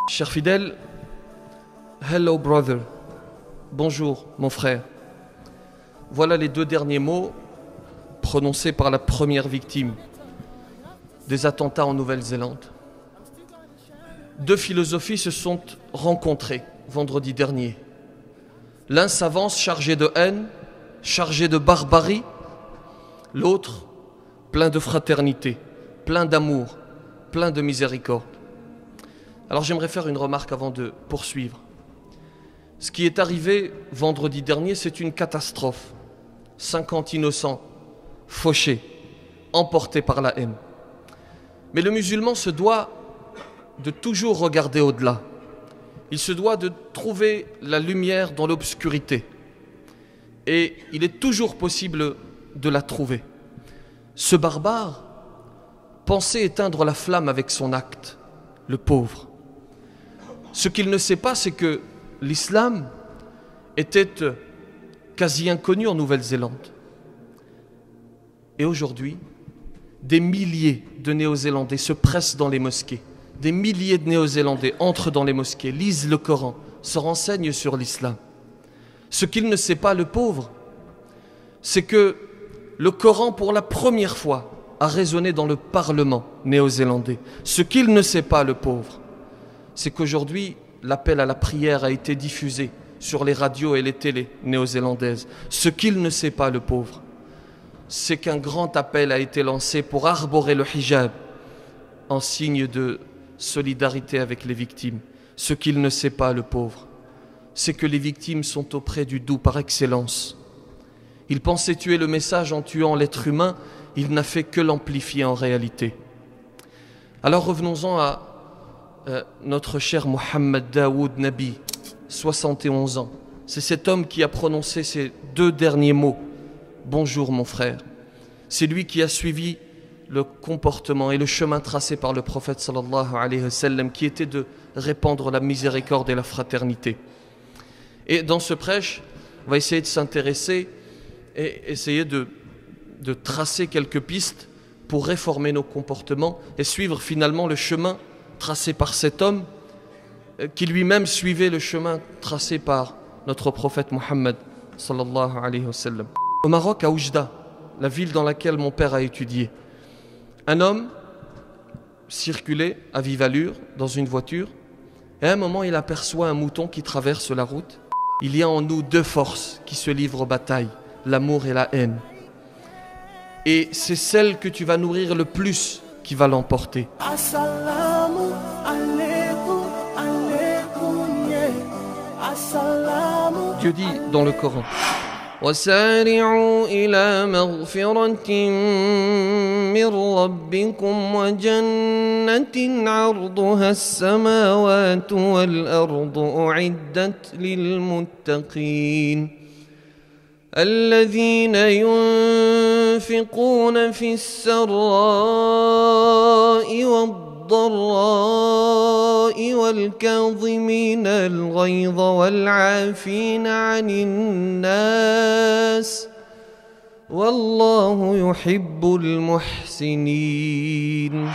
Chers fidèles, hello brother, bonjour mon frère. Voilà les deux derniers mots prononcés par la première victime des attentats en Nouvelle-Zélande. Deux philosophies se sont rencontrées vendredi dernier. L'un s'avance chargé de haine, chargé de barbarie, l'autre plein de fraternité, plein d'amour, plein de miséricorde. Alors j'aimerais faire une remarque avant de poursuivre. Ce qui est arrivé vendredi dernier, c'est une catastrophe. 50 innocents, fauchés, emportés par la haine. Mais le musulman se doit de toujours regarder au-delà. Il se doit de trouver la lumière dans l'obscurité. Et il est toujours possible de la trouver. Ce barbare pensait éteindre la flamme avec son acte, le pauvre. Ce qu'il ne sait pas, c'est que l'islam était quasi inconnu en Nouvelle-Zélande. Et aujourd'hui, des milliers de Néo-Zélandais se pressent dans les mosquées. Des milliers de Néo-Zélandais entrent dans les mosquées, lisent le Coran, se renseignent sur l'islam. Ce qu'il ne sait pas, le pauvre, c'est que le Coran, pour la première fois, a résonné dans le Parlement néo-zélandais. Ce qu'il ne sait pas, le pauvre, c'est qu'aujourd'hui, l'appel à la prière a été diffusé sur les radios et les télés néo-zélandaises. Ce qu'il ne sait pas, le pauvre, c'est qu'un grand appel a été lancé pour arborer le hijab en signe de solidarité avec les victimes. Ce qu'il ne sait pas, le pauvre, c'est que les victimes sont auprès du doux par excellence. Il pensait tuer le message en tuant l'être humain, il n'a fait que l'amplifier en réalité. Alors revenons-en à notre cher Mohammed Daoud Nabi, 71 ans. C'est cet homme qui a prononcé ces deux derniers mots. Bonjour mon frère. C'est lui qui a suivi le comportement et le chemin tracé par le prophète sallallahu alayhi wa sallam, qui était de répandre la miséricorde et la fraternité. Et dans ce prêche, on va essayer de s'intéresser et essayer de tracer quelques pistes pour réformer nos comportements et suivre finalement le chemin tracé par cet homme qui lui-même suivait le chemin tracé par notre prophète Mohammed sallallahu alayhi wa sallam. Au Maroc, à Oujda, la ville dans laquelle mon père a étudié, un homme circulait à vive allure dans une voiture et à un moment il aperçoit un mouton qui traverse la route. Il y a en nous deux forces qui se livrent bataille, l'amour et la haine. Et c'est celle que tu vas nourrir le plus qui va l'emporter. Dieu dit dans le Coran: وَسَارِعُوا إِلَى مَغْفِرَةٍ مِّن رَّبِّكُمْ وَجَنَّةٍ عَرْضُهَا السَّمَاوَاتُ وَالْأَرْضُ أُعِدَّتْ لِلْمُتَّقِينَ الذين ينفقون في السراء والضراء والكاظمين الغيظ والعافين عن الناس والله يحب المحسنين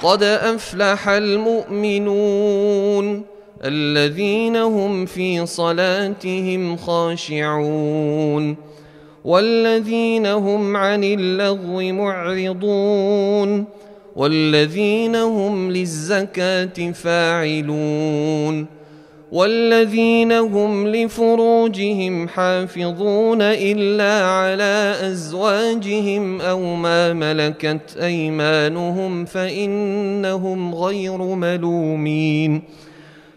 قد أفلح المؤمنون الذين هم في صلاتهم خاشعون والذين هم عن اللغو معرضون والذين هم للزكاة فاعلون والذين هم لفروجهم حافظون إلا على أزواجهم أو ما ملكت أيمانهم فإنهم غير ملومين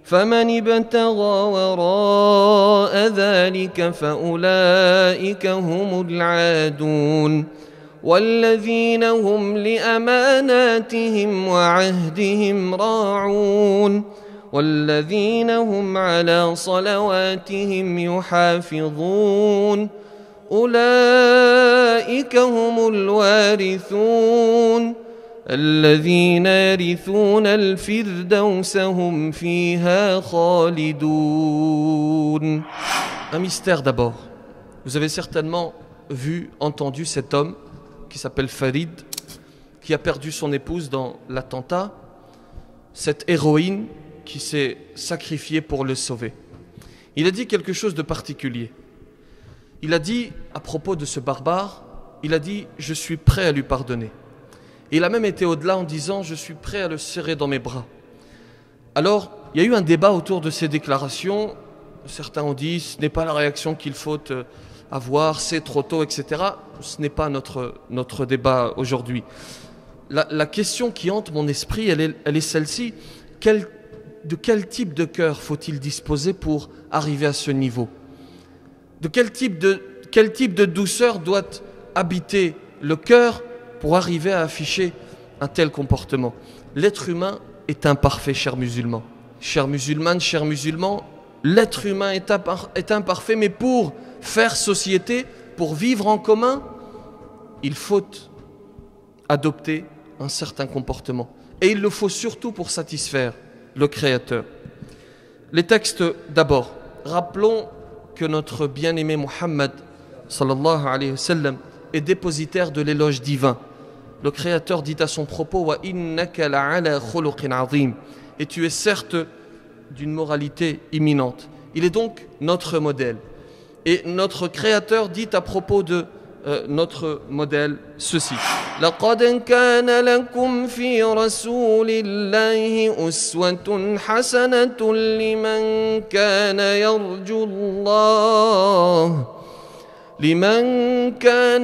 فمن ابتغى وراء ذلك فأولئك هم العادون والذين هم لأماناتهم وعهدهم راعون والذين هم على صلواتهم يحافظون أولئك هم الوارثون الذين يرثون الفردوس هم فيها خالدون. Un mystère d'abord. Vous avez certainement vu, entendu cet homme qui s'appelle Farid, qui a perdu son épouse dans l'attentat, cette héroïne qui s'est sacrifié pour le sauver. Il a dit quelque chose de particulier. Il a dit, à propos de ce barbare, il a dit « Je suis prêt à lui pardonner ». Et il a même été au-delà en disant « Je suis prêt à le serrer dans mes bras ». Alors, il y a eu un débat autour de ces déclarations. Certains ont dit « Ce n'est pas la réaction qu'il faut avoir, c'est trop tôt, etc. » Ce n'est pas notre débat aujourd'hui. La question qui hante mon esprit, elle est celle-ci. De quel type de cœur faut-il disposer pour arriver à ce niveau? De quel type de douceur doit habiter le cœur pour arriver à afficher un tel comportement? L'être humain est imparfait, chers musulmans. Chères musulmanes, chers musulmans, l'être humain est imparfait, mais pour faire société, pour vivre en commun, il faut adopter un certain comportement. Et il le faut surtout pour satisfaire le Créateur. Les textes d'abord. Rappelons que notre bien-aimé Muhammad sallallahu alayhi wa sallam est dépositaire de l'éloge divin. Le Créateur dit à son propos wa innaka la'ala khuluqin azim, et tu es certes d'une moralité imminente. Il est donc notre modèle. Et notre Créateur dit à propos de notre modèle ceci. لقد كان لكم في رسول الله أسوة حسنة لمن كان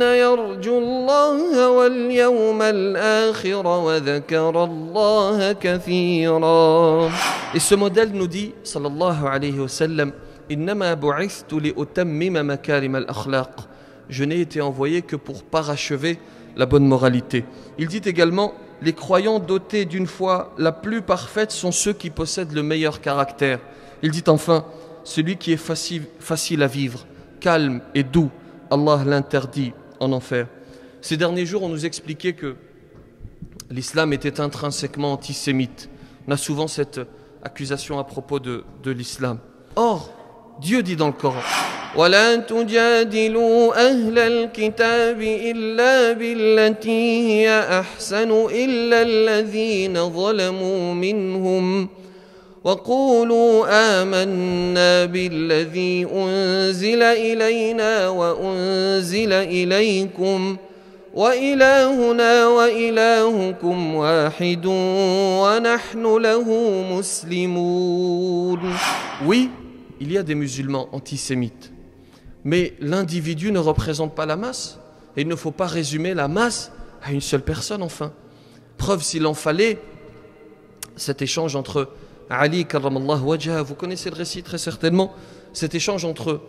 يرجو الله واليوم الآخر وذكر الله كثيرا. Et ce modèle nous dit, sallallahu alayhi wa sallam, إنما بعثت لأتمم مكارم الأخلاق. Je n'ai été envoyé que pour parachever la bonne moralité. Il dit également, les croyants dotés d'une foi la plus parfaite sont ceux qui possèdent le meilleur caractère. Il dit enfin, celui qui est facile à vivre, calme et doux, Allah l'interdit en enfer. Ces derniers jours, on nous expliquait que l'islam était intrinsèquement antisémite. On a souvent cette accusation à propos de l'islam. Or, Dieu dit dans le Coran, ولا تجادلوا أهل الكتاب إلا بالتي هي أحسن إلا الذين ظلموا منهم وقولوا آمنا بالذي أنزل إلينا وأنزل إليكم وإلهنا وإلهكم واحد ونحن له مسلمون. Oui, il y a des musulmans antisémites. Mais l'individu ne représente pas la masse. Et il ne faut pas résumer la masse à une seule personne, enfin. Preuve, s'il en fallait, cet échange entre Ali, karramallahu wajha, vous connaissez le récit très certainement, cet échange entre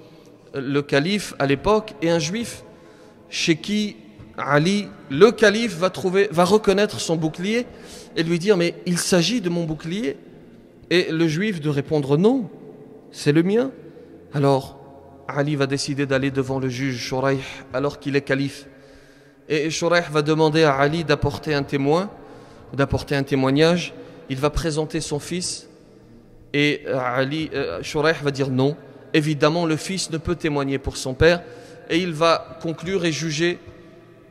le calife à l'époque et un juif, chez qui Ali, le calife, va reconnaître son bouclier et lui dire « Mais il s'agit de mon bouclier ?» Et le juif de répondre « Non, c'est le mien. » Alors, Ali va décider d'aller devant le juge Shuraih alors qu'il est calife. Et Shuraih va demander à Ali d'apporter un témoignage. Il va présenter son fils et Shuraih va dire non. Évidemment, le fils ne peut témoigner pour son père et il va conclure et juger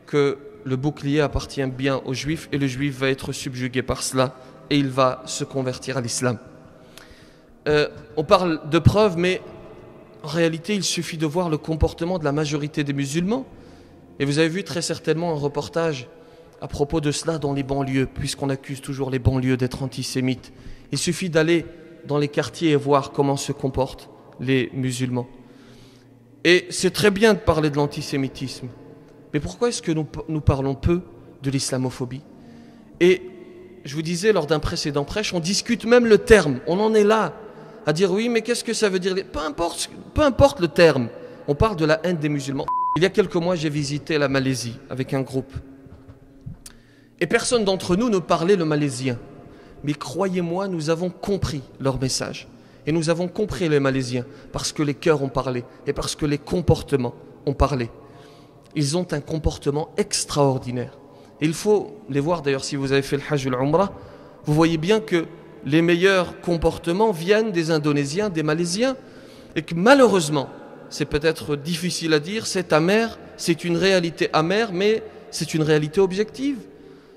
que le bouclier appartient bien au juif et le juif va être subjugué par cela et il va se convertir à l'islam. On parle de preuves, mais en réalité, il suffit de voir le comportement de la majorité des musulmans. Et vous avez vu très certainement un reportage à propos de cela dans les banlieues, puisqu'on accuse toujours les banlieues d'être antisémites. Il suffit d'aller dans les quartiers et voir comment se comportent les musulmans. Et c'est très bien de parler de l'antisémitisme. Mais pourquoi est-ce que nous parlons peu de l'islamophobie? Et je vous disais lors d'un précédent prêche, on discute même le terme. On en est là à dire oui, mais qu'est-ce que ça veut dire? Peu importe le terme. On parle de la haine des musulmans. Il y a quelques mois, j'ai visité la Malaisie avec un groupe. Et personne d'entre nous ne parlait le malaisien. Mais croyez-moi, nous avons compris leur message. Et nous avons compris les Malaisiens parce que les cœurs ont parlé et parce que les comportements ont parlé. Ils ont un comportement extraordinaire. Et il faut les voir, d'ailleurs, si vous avez fait le Hajj ou l'Umrah, vous voyez bien que les meilleurs comportements viennent des Indonésiens, des Malaisiens, et que malheureusement, c'est peut-être difficile à dire, c'est amer, c'est une réalité amère, mais c'est une réalité objective.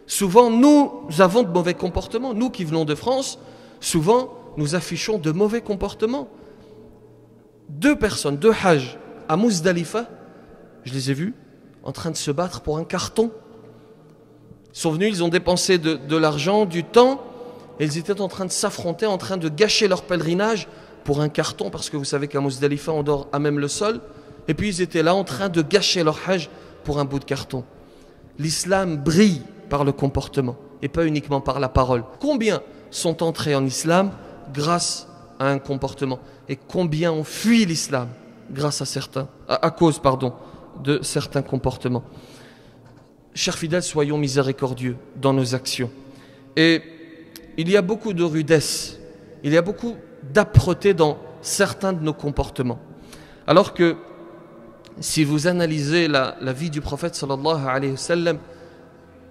Souvent, nous avons de mauvais comportements. Nous qui venons de France, souvent, nous affichons de mauvais comportements. 2 personnes, 2 hajj à Muzdalifa, je les ai vus en train de se battre pour un carton. Ils sont venus, ils ont dépensé de l'argent, du temps, et ils étaient en train de s'affronter, en train de gâcher leur pèlerinage pour un carton, parce que vous savez qu'à Muzdalifa, on dort à même le sol. Et puis ils étaient là en train de gâcher leur hajj pour un bout de carton. L'islam brille par le comportement et pas uniquement par la parole. Combien sont entrés en islam grâce à un comportement, et combien ont fui l'islam grâce à cause de certains comportements. Chers fidèles, soyons miséricordieux dans nos actions. Et il y a beaucoup de rudesse, il y a beaucoup d'âpreté dans certains de nos comportements. Alors que si vous analysez la vie du prophète sallallahu alayhi wa sallam,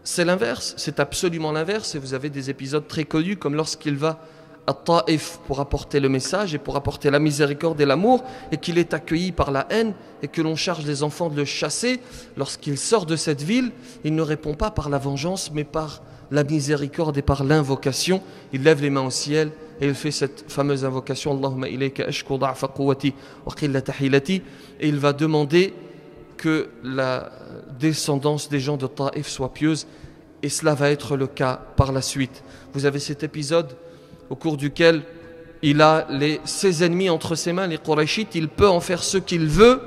c'est l'inverse, c'est absolument l'inverse. Et vous avez des épisodes très connus, comme lorsqu'il va à Taïf pour apporter le message et pour apporter la miséricorde et l'amour, et qu'il est accueilli par la haine et que l'on charge les enfants de le chasser. Lorsqu'il sort de cette ville, il ne répond pas par la vengeance, mais par la miséricorde et par l'invocation. Il lève les mains au ciel et il fait cette fameuse invocation, Allahumma ilayka ashku da'fa quwwati wa qillata hilati, et il va demander que la descendance des gens de Taïf soit pieuse, et cela va être le cas par la suite. Vous avez cet épisode au cours duquel il a ses ennemis entre ses mains, les Qurayshites, il peut en faire ce qu'il veut,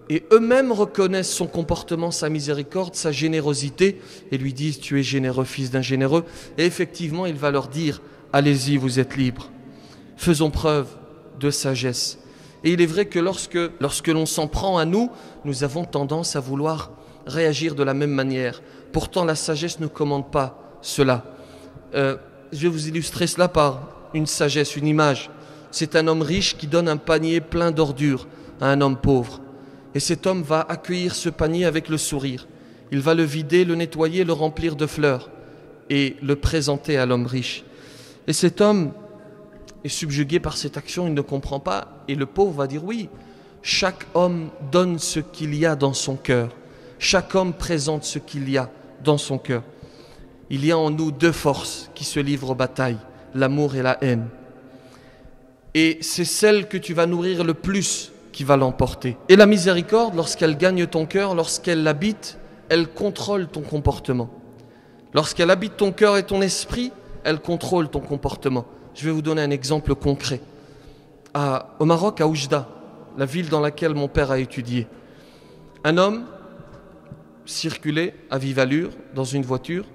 et eux-mêmes reconnaissent son comportement, sa miséricorde, sa générosité, et lui disent « Tu es généreux, fils d'un généreux ». Et effectivement, il va leur dire « Allez-y, vous êtes libres. Faisons preuve de sagesse ». Et il est vrai que lorsque l'on s'en prend à nous, nous avons tendance à vouloir réagir de la même manière. Pourtant, la sagesse ne commande pas cela. Je vais vous illustrer cela par une sagesse, une image. C'est un homme riche qui donne un panier plein d'ordures à un homme pauvre. Et cet homme va accueillir ce panier avec le sourire. Il va le vider, le nettoyer, le remplir de fleurs et le présenter à l'homme riche. Et cet homme est subjugué par cette action, il ne comprend pas. Et le pauvre va dire oui, chaque homme donne ce qu'il y a dans son cœur. Chaque homme présente ce qu'il y a dans son cœur. Il y a en nous 2 forces qui se livrent aux batailles, l'amour et la haine. Et c'est celle que tu vas nourrir le plus qui va l'emporter. Et la miséricorde, lorsqu'elle gagne ton cœur, lorsqu'elle l'habite, elle contrôle ton comportement. Lorsqu'elle habite ton cœur et ton esprit, elle contrôle ton comportement. Je vais vous donner un exemple concret. Au Maroc, à Oujda, la ville dans laquelle mon père a étudié, un homme circulait à vive allure dans une voiture,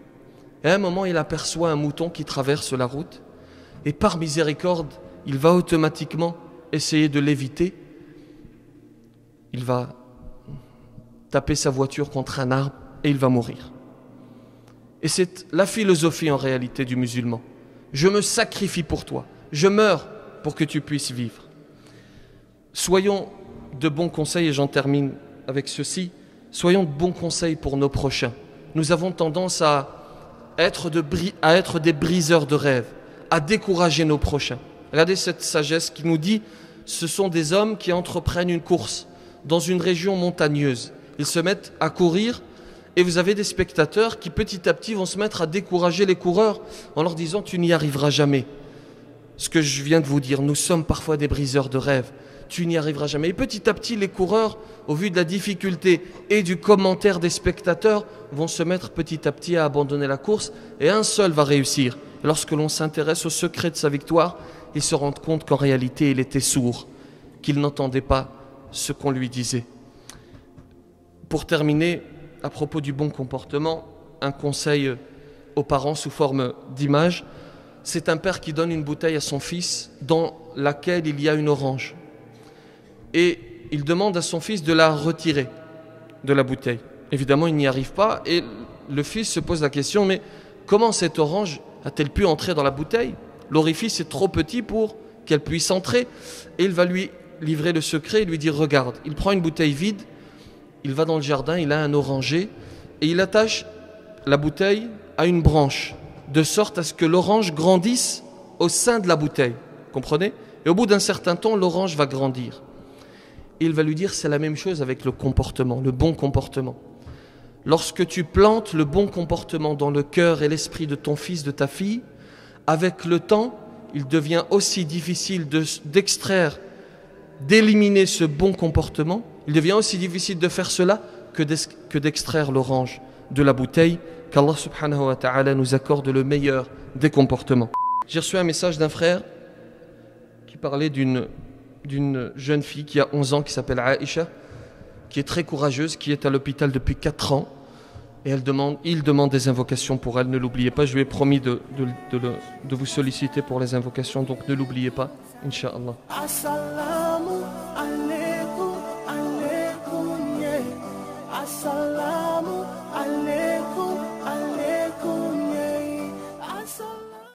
et à un moment il aperçoit un mouton qui traverse la route, et par miséricorde, il va automatiquement essayer de l'éviter. Il va taper sa voiture contre un arbre et il va mourir. Et c'est la philosophie en réalité du musulman. Je me sacrifie pour toi, je meurs pour que tu puisses vivre. Soyons de bons conseils, et j'en termine avec ceci, soyons de bons conseils pour nos prochains. Nous avons tendance à être des briseurs de rêves, à décourager nos prochains. Regardez cette sagesse qui nous dit, ce sont des hommes qui entreprennent une course dans une région montagneuse. Ils se mettent à courir et vous avez des spectateurs qui petit à petit vont se mettre à décourager les coureurs en leur disant « tu n'y arriveras jamais ». Ce que je viens de vous dire, nous sommes parfois des briseurs de rêves. Tu n'y arriveras jamais. Et petit à petit, les coureurs, au vu de la difficulté et du commentaire des spectateurs, vont se mettre petit à petit à abandonner la course et un seul va réussir. Et lorsque l'on s'intéresse au secret de sa victoire, il se rend compte qu'en réalité, il était sourd, qu'il n'entendait pas ce qu'on lui disait. Pour terminer, à propos du bon comportement, un conseil aux parents sous forme d'image. C'est un père qui donne une bouteille à son fils dans laquelle il y a une orange. Et il demande à son fils de la retirer de la bouteille. Évidemment, il n'y arrive pas et le fils se pose la question, mais comment cette orange a-t-elle pu entrer dans la bouteille? L'orifice est trop petit pour qu'elle puisse entrer. Et il va lui livrer le secret et lui dire, regarde, il prend une bouteille vide, il va dans le jardin, il a un oranger et il attache la bouteille à une branche, de sorte à ce que l'orange grandisse au sein de la bouteille. Comprenez? Et au bout d'un certain temps, l'orange va grandir. Et il va lui dire, c'est la même chose avec le comportement, le bon comportement. Lorsque tu plantes le bon comportement dans le cœur et l'esprit de ton fils, de ta fille, avec le temps, il devient aussi difficile d'extraire, d'éliminer ce bon comportement, il devient aussi difficile de faire cela que d'extraire l'orange de la bouteille, qu'Allah subhanahu wa ta'ala nous accorde le meilleur des comportements. J'ai reçu un message d'un frère qui parlait d'une jeune fille qui a 11 ans, qui s'appelle Aïcha, qui est très courageuse, qui est à l'hôpital depuis 4 ans. Et il demande des invocations pour elle, ne l'oubliez pas. Je lui ai promis de vous solliciter pour les invocations, donc ne l'oubliez pas, Inch'Allah. Assalamu alaikum, alaikum, yeah. Assalamu alaikum.